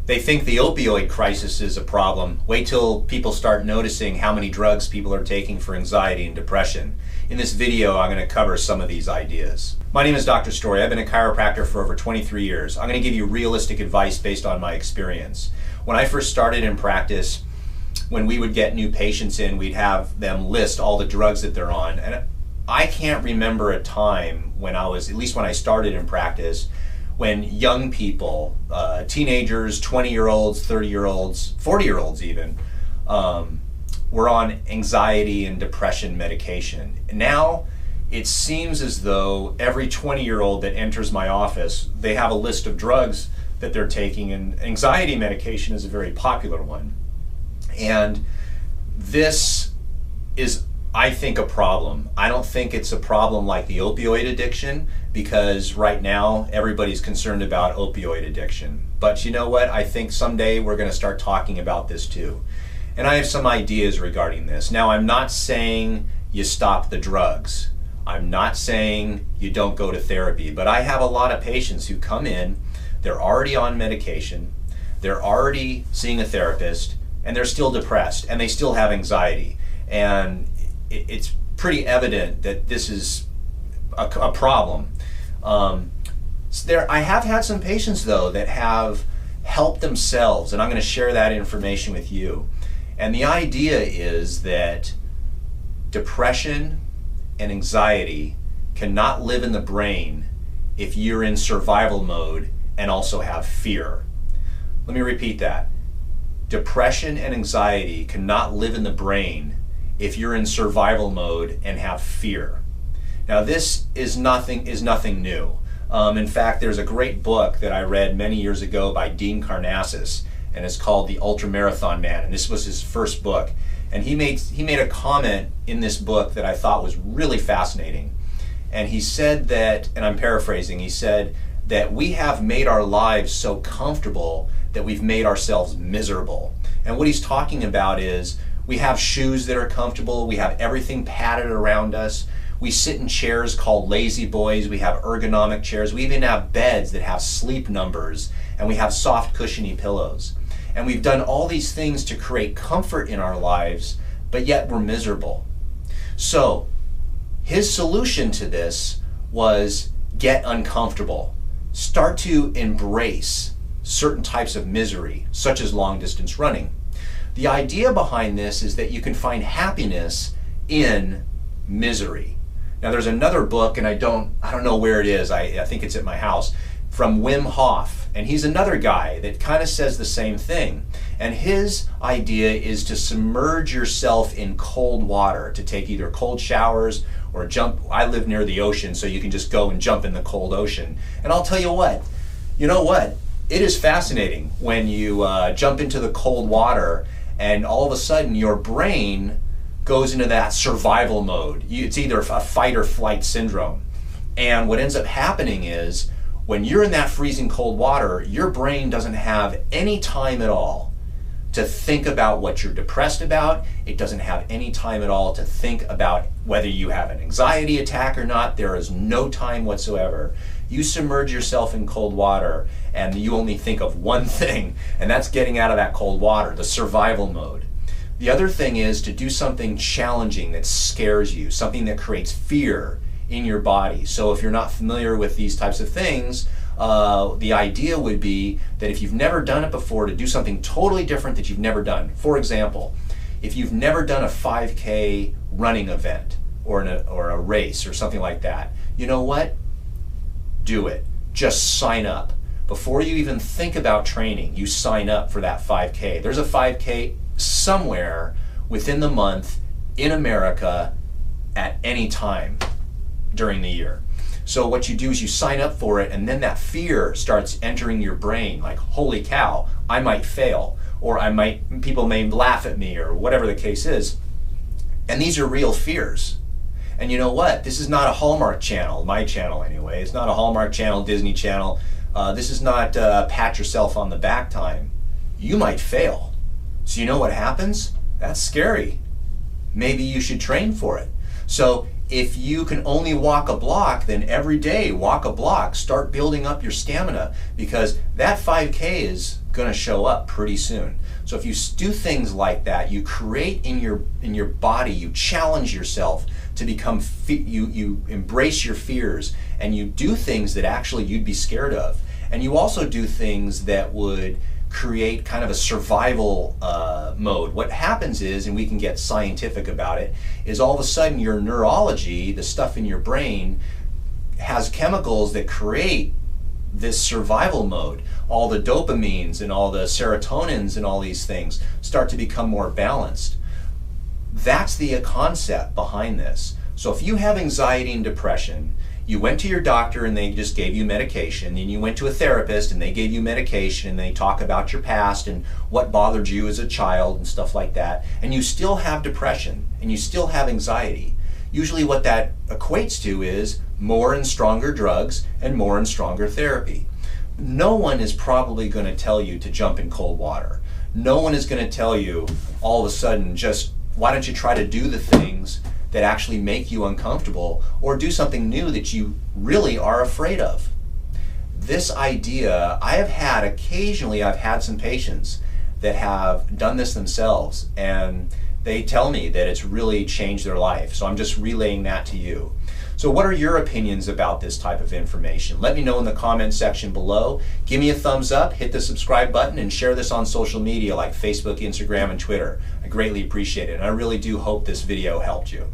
They think the opioid crisis is a problem. Wait till people start noticing how many drugs people are taking for anxiety and depression. In this video, I'm going to cover some of these ideas. My name is Dr. Story. I've been a chiropractor for over 23 years. I'm going to give you realistic advice based on my experience. When I first started in practice, when we would get new patients in, we'd have them list all the drugs that they're on. And I can't remember a time when at least when I started in practice, when young people, teenagers, 20-year-olds, 30-year-olds, 40-year-olds even, were on anxiety and depression medication. Now, it seems as though every 20-year-old that enters my office, they have a list of drugs that they're taking, and anxiety medication is a very popular one. And this is, I think, a problem. I don't think it's a problem like the opioid addiction, because right now everybody's concerned about opioid addiction. But you know what? I think someday we're going to start talking about this too. And I have some ideas regarding this. Now, I'm not saying you stop the drugs. I'm not saying you don't go to therapy, but I have a lot of patients who come in, they're already on medication, they're already seeing a therapist, and they're still depressed, and they still have anxiety. And it's pretty evident that this is a problem. I have had some patients, though, that have helped themselves, and I'm going to share that information with you. And the idea is that depression and anxiety cannot live in the brain if you're in survival mode and also have fear. Let me repeat that. Depression and anxiety cannot live in the brain if you're in survival mode and have fear. Now, this is nothing new. In fact, there's a great book that I read many years ago by Dean Karnazes, and it's called The Ultramarathon Man, and this was his first book. And he made a comment in this book that I thought was really fascinating. And he said that, and I'm paraphrasing, he said that we have made our lives so comfortable that we've made ourselves miserable. And what he's talking about is we have shoes that are comfortable, we have everything padded around us, we sit in chairs called lazy boys, we have ergonomic chairs, we even have beds that have sleep numbers, and we have soft cushiony pillows. And we've done all these things to create comfort in our lives, but yet we're miserable. So his solution to this was get uncomfortable. Start to embrace certain types of misery, such as long distance running. The idea behind this is that you can find happiness in misery. Now, there's another book, and I don't know where it is, I think it's at my house, from Wim Hof, and he's another guy that kind of says the same thing. And his idea is to submerge yourself in cold water, to take either cold showers or jump. I live near the ocean, so you can just go and jump in the cold ocean. And I'll tell you what, it is fascinating when you jump into the cold water and all of a sudden your brain goes into that survival mode. It's either a fight or flight syndrome. And what ends up happening is when you're in that freezing cold water, your brain doesn't have any time at all to think about what you're depressed about. It doesn't have any time at all to think about whether you have an anxiety attack or not. There is no time whatsoever. You submerge yourself in cold water and you only think of one thing, and that's getting out of that cold water, the survival mode. The other thing is to do something challenging that scares you, something that creates fear in your body. So if you're not familiar with these types of things, the idea would be that if you've never done it before, to do something totally different that you've never done. For example, if you've never done a 5K running event or a race or something like that, you know what? Do it. Just sign up. Before you even think about training, you sign up for that 5K. There's a 5K somewhere within the month in America at any time during the year. So what you do is you sign up for it, and then that fear starts entering your brain, like, holy cow, I might fail, or people may laugh at me, or whatever the case is. And these are real fears. And you know what? This is not a Hallmark channel, my channel anyway. It's not a Hallmark channel, Disney Channel. This is not pat yourself on the back time. You might fail. So you know what happens? That's scary. Maybe you should train for it. So if you can only walk a block, then every day walk a block. Start building up your stamina, because that 5K is going to show up pretty soon. So if you do things like that, you create in your body, you challenge yourself to become, you embrace your fears, and you do things that actually you'd be scared of. And you also do things that would create kind of a survival mode. What happens is, and we can get scientific about it, is all of a sudden your neurology, the stuff in your brain, has chemicals that create this survival mode. All the dopamines and all the serotonins and all these things start to become more balanced. That's the concept behind this. So if you have anxiety and depression, you went to your doctor and they just gave you medication, and you went to a therapist and they gave you medication, and they talk about your past and what bothered you as a child and stuff like that, and you still have depression and you still have anxiety, usually what that equates to is more and stronger drugs and more and stronger therapy. No one is probably going to tell you to jump in cold water. No one is going to tell you all of a sudden, just why don't you try to do the things that actually make you uncomfortable, or do something new that you really are afraid of. This idea, I've had some patients that have done this themselves, and they tell me that it's really changed their life. So I'm just relaying that to you. So what are your opinions about this type of information? Let me know in the comment section below. Give me a thumbs up, hit the subscribe button, and share this on social media like Facebook, Instagram, and Twitter. I greatly appreciate it, and I really do hope this video helped you.